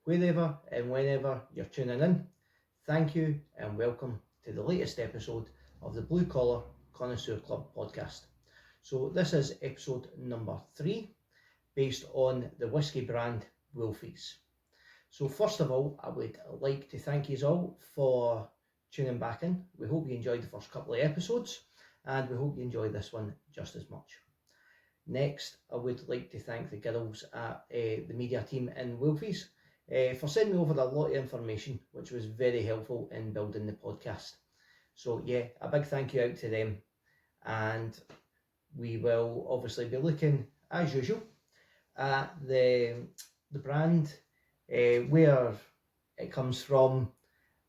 wherever and whenever you're tuning in. Thank you and welcome to the latest episode of the Blue Collar Connoisseur Club podcast. So this is episode number 3, based on the whisky brand Wolfies. So first of all, I would like to thank you all for tuning back in. We hope you enjoyed the first couple of episodes, and we hope you enjoy this one just as much. Next, I would like to thank the girls at the media team in Wolfies for sending me over a lot of information, which was very helpful in building the podcast. So yeah, a big thank you out to them, and we will obviously be looking, as usual, at the brand, where it comes from,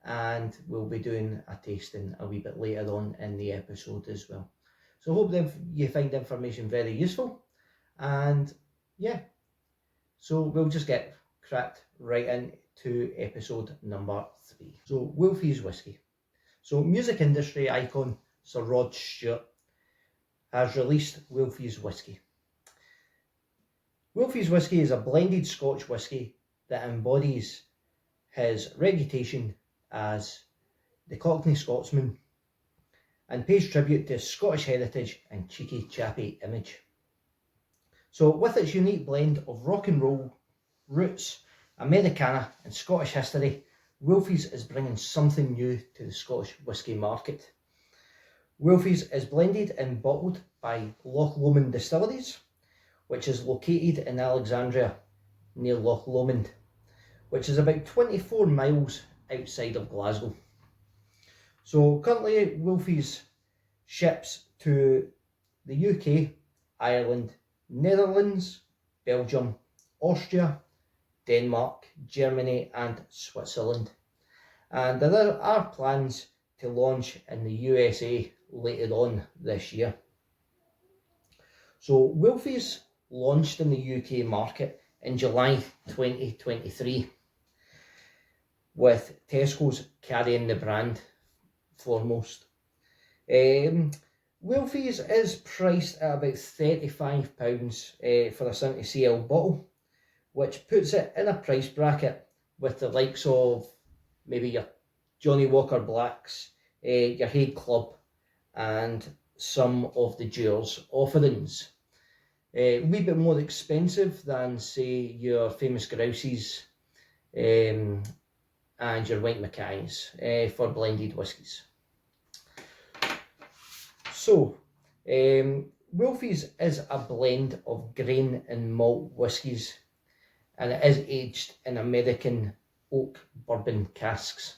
and we'll be doing a tasting a wee bit later on in the episode as well. So I hope that you find the information very useful, and yeah, so we'll just get cracked right into episode number 3. So Wolfies Whisky. So music industry icon Sir Rod Stwearts has released Wolfies Whisky. Wolfies Whisky is a blended Scotch whisky that embodies his reputation as the Cockney Scotsman and pays tribute to Scottish heritage and cheeky chappy image. So with its unique blend of rock and roll, roots, Americana and Scottish history, Wolfies is bringing something new to the Scottish whisky market. Wolfies is blended and bottled by Loch Lomond Distilleries, which is located in Alexandria near Loch Lomond, which is about 24 miles outside of Glasgow. So currently Wolfies ships to the UK, Ireland, Netherlands, Belgium, Austria, Denmark, Germany and Switzerland. And there are plans to launch in the USA later on this year. So Wolfies launched in the UK market in July 2023, with Tesco's carrying the brand foremost. Wolfies is priced at about £35 for a 70cl bottle, which puts it in a price bracket with the likes of maybe your Johnny Walker Blacks, your Hague Club and some of the Dewar's offerings. A wee bit more expensive than, say, your Famous Grouse's and your White Mackays for blended whiskies. So, Wolfies is a blend of grain and malt whiskies, and it is aged in American oak bourbon casks.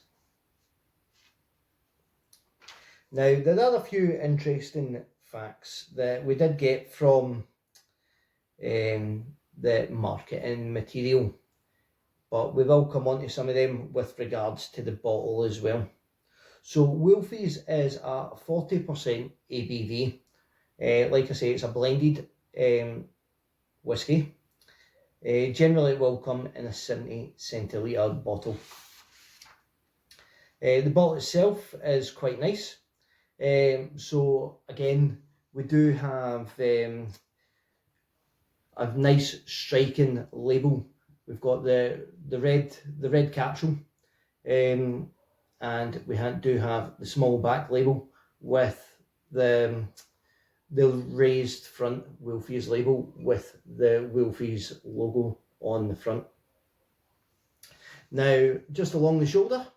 Now, there are a few interesting facts that we did get from the marketing material, but we will come on to some of them with regards to the bottle as well. So Wolfies is a 40% ABV. Like I say, it's a blended whisky. Generally it will come in a 70 centilitre bottle. The bottle itself is quite nice. So again, we do have a nice striking label. We've got the red capsule, and we do have the small back label with the raised front Wolfies label with the Wolfies logo on the front. Now, just along the shoulder,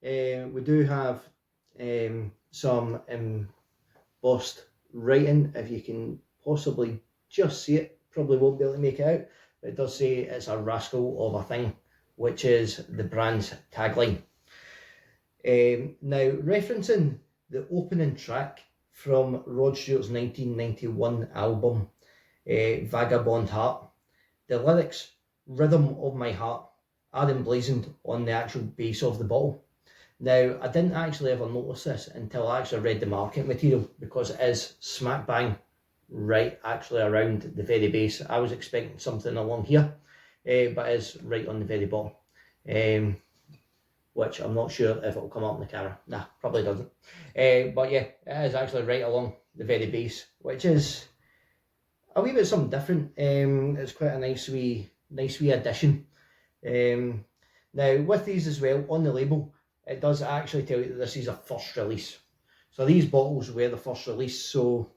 we do have some embossed writing. If you can possibly just see it, probably won't be able to make it out, but it does say it's a rascal of a thing, which is the brand's tagline. Now, referencing the opening track from Rod Stewart's 1991 album, Vagabond Heart, the lyrics, "Rhythm of My Heart," are emblazoned on the actual base of the bottle. Now, I didn't actually ever notice this until I actually read the market material, because it is smack bang right actually around the very base. I was expecting something along here, but it is right on the very bottom, which I'm not sure if it'll come up in the camera. Nah, probably doesn't. But yeah, it is actually right along the very base, which is a wee bit something different. It's quite a nice wee addition. Now with these as well, on the label, it does actually tell you that this is a first release. So these bottles were the first release, so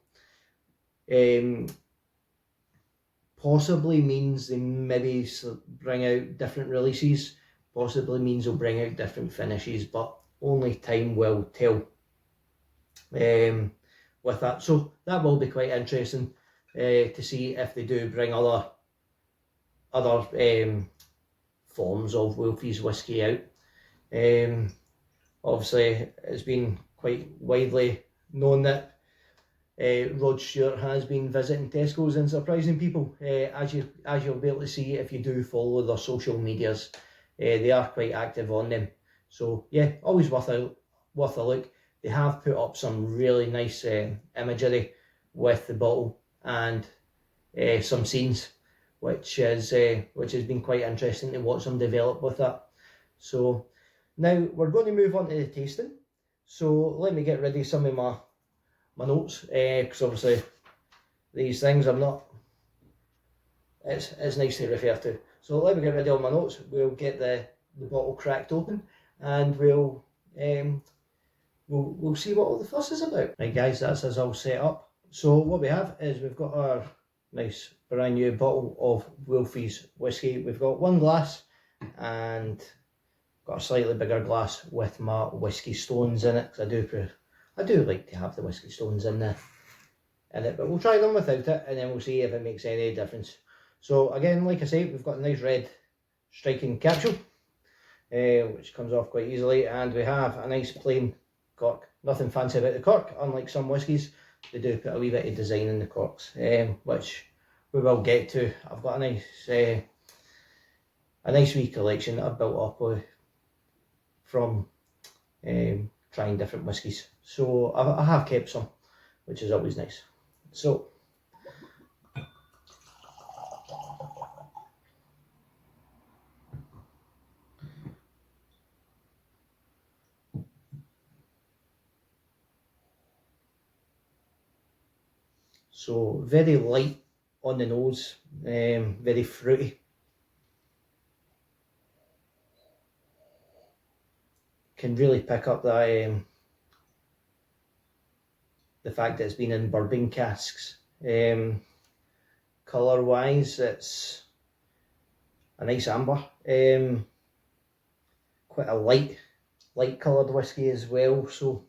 possibly means they maybe bring out different releases, possibly means they'll bring out different finishes, but only time will tell with that. So that will be quite interesting to see if they do bring other forms of Wolfies Whisky out. Obviously it's been quite widely known that Rod Stewart has been visiting Tesco's and surprising people, as you'll be able to see if you do follow their social medias. They are quite active on them, so yeah, always worth a look. They have put up some really nice imagery with the bottle and some scenes, which has been quite interesting to watch them develop with that. So now we're going to move on to the tasting. So let me get ready some of my notes, because obviously these things I'm not, it's nice to refer to. So let me get ready on my notes. We'll get the bottle cracked open, and we'll see what all the fuss is about. Right guys, that's us all set up. So what we have is we've got our nice brand new bottle of Wolfies Whisky. We've got one glass and got a slightly bigger glass with my whisky stones in it, because I do like to have the whisky stones in it, but we'll try them without it, and then we'll see if it makes any difference. So again, like I say, we've got a nice red striking capsule, which comes off quite easily, and we have a nice plain cork. Nothing fancy about the cork, unlike some whiskies. They do put a wee bit of design in the corks, which we will get to. I've got a nice wee collection that I've built up from trying different whiskies. So I have kept some, which is always nice. So very light on the nose, very fruity. Can really pick up that the fact that it's been in bourbon casks. Colour wise, it's a nice amber, quite a light coloured whisky as well. So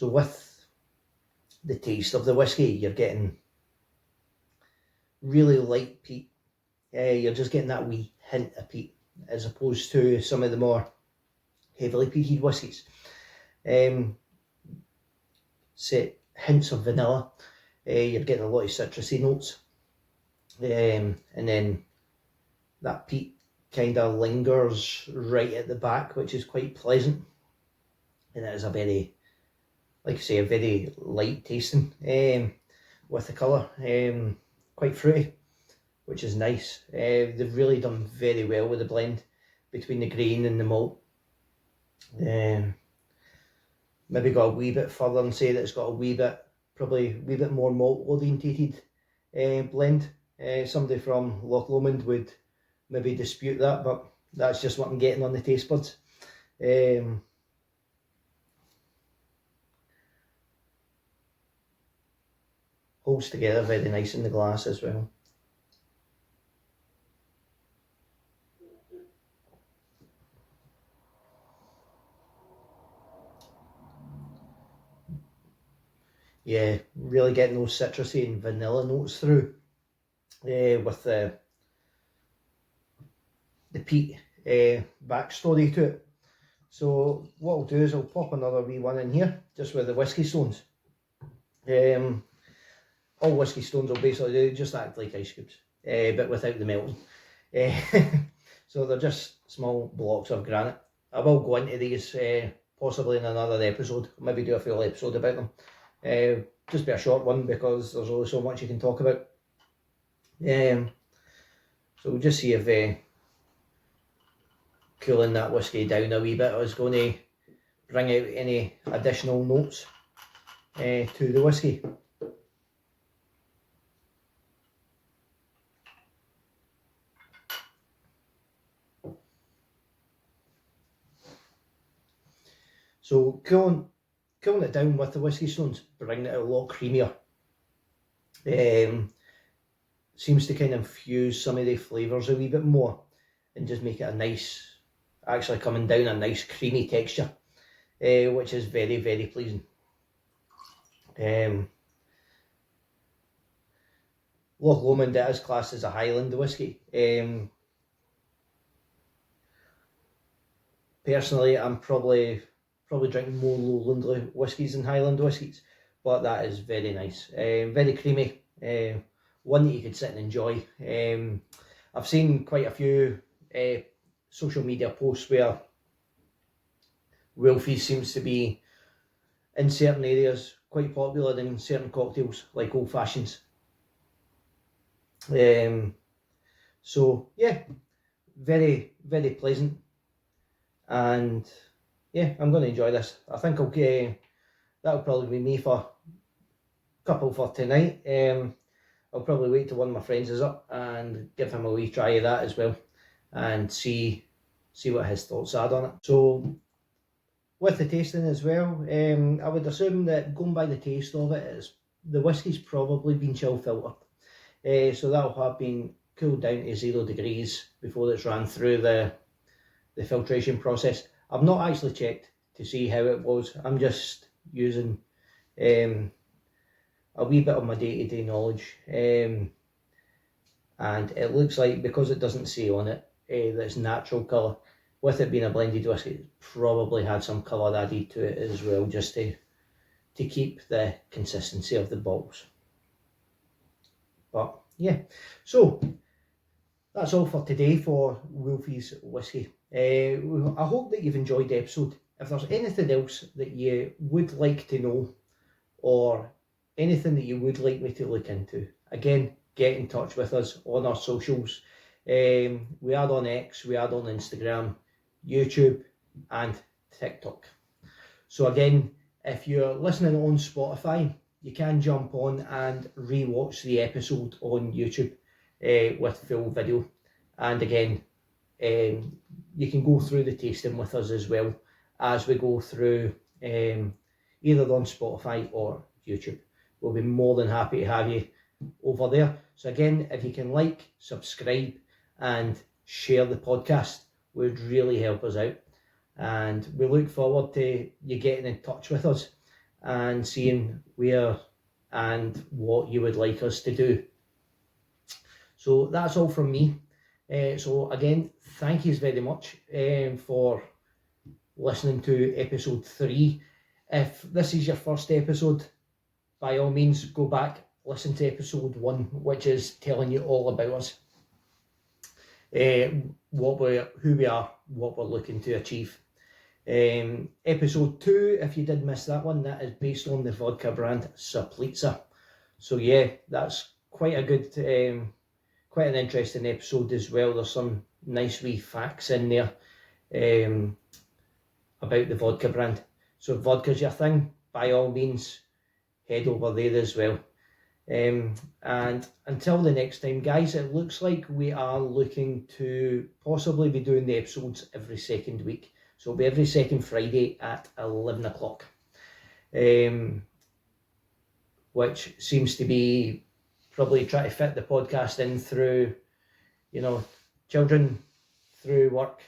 with the taste of the whisky, you're getting really light peat. You're just getting that wee hint of peat, as opposed to some of the more heavily peated whiskies. Say hints of vanilla. You're getting a lot of citrusy notes, and then that peat kind of lingers right at the back, which is quite pleasant. And it is a very, like I say, a very light tasting with the colour, quite fruity, which is nice. They've really done very well with the blend between the grain and the malt. Maybe go a wee bit further and say that it's got probably a wee bit more malt orientated blend. Somebody from Loch Lomond would maybe dispute that, but that's just what I'm getting on the taste buds. Holds together very nice in the glass as well. Yeah, really getting those citrusy and vanilla notes through, with the peat backstory to it. So what I'll do is I'll pop another wee one in here, just with the whisky stones. All whisky stones will basically do, just act like ice cubes, but without the melting. So they're just small blocks of granite. I will go into these possibly in another episode, maybe do a full episode about them. Just be a short one because there's only so much you can talk about. So we'll just see if cooling that whisky down a wee bit is going to bring out any additional notes to the whisky. So cooling it down with the whisky stones, bringing it out a lot creamier. Seems to kind of infuse some of the flavours a wee bit more and just make it a nice, actually coming down a nice creamy texture, which is very, very pleasing. Loch Lomond is classed as a Highland whisky. Personally, I'm probably drinking more Lowland whiskies than Highland whiskies, but that is very nice, very creamy, one that you could sit and enjoy. I've seen quite a few social media posts where Wolfies seems to be, in certain areas, quite popular in certain cocktails, like old fashions. So yeah, very, very pleasant, and yeah, I'm going to enjoy this. I think that'll probably be me for a couple for tonight. I'll probably wait till one of my friends is up and give him a wee try of that as well, and see what his thoughts are on it. So with the tasting as well, I would assume that going by the taste of it, the whisky's probably been chill filtered. So that'll have been cooled down to 0 degrees before it's ran through the filtration process. I've not actually checked to see how it was. I'm just using a wee bit of my day-to-day knowledge, and it looks like, because it doesn't say on it that it's natural colour, with it being a blended whisky, it probably had some colour added to it as well, just to keep the consistency of the bottles. But yeah, so that's all for today for Wolfies Whisky. I hope that you've enjoyed the episode. If there's anything else that you would like to know, or anything that you would like me to look into, again, get in touch with us on our socials. We are on X, we are on Instagram, YouTube and TikTok. So again, if you're listening on Spotify, you can jump on and re-watch the episode on YouTube with full video. And again, you can go through the tasting with us as well as we go through, either on Spotify or YouTube. We'll be more than happy to have you over there. So again, if you can like, subscribe and share the podcast, would really help us out. And we look forward to you getting in touch with us and seeing where and what you would like us to do. So that's all from me. So again, thank you very much for listening to episode 3. If this is your first episode, by all means go back, listen to episode 1, which is telling you all about us, who we are, what we're looking to achieve. Episode 2, if you did miss that one, that is based on the vodka brand Sir Rod. So yeah, that's quite a good, quite an interesting episode as well. There's some nice wee facts in there about the vodka brand. So if vodka's your thing, by all means, head over there as well. And until the next time, guys, it looks like we are looking to possibly be doing the episodes every second week. So it'll be every second Friday at 11 o'clock, which seems to be probably try to fit the podcast in through, children, through work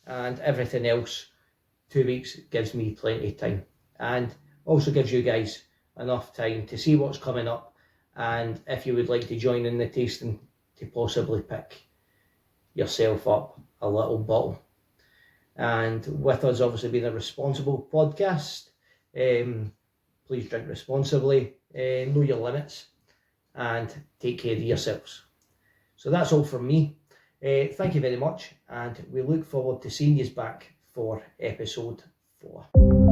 and everything else. 2 weeks gives me plenty of time, and also gives you guys enough time to see what's coming up, and if you would like to join in the tasting, to possibly pick yourself up a little bottle. And with us obviously being a responsible podcast, please drink responsibly, know your limits, and take care of yourselves. So that's all from me. Thank you very much, and we look forward to seeing you back for episode 4.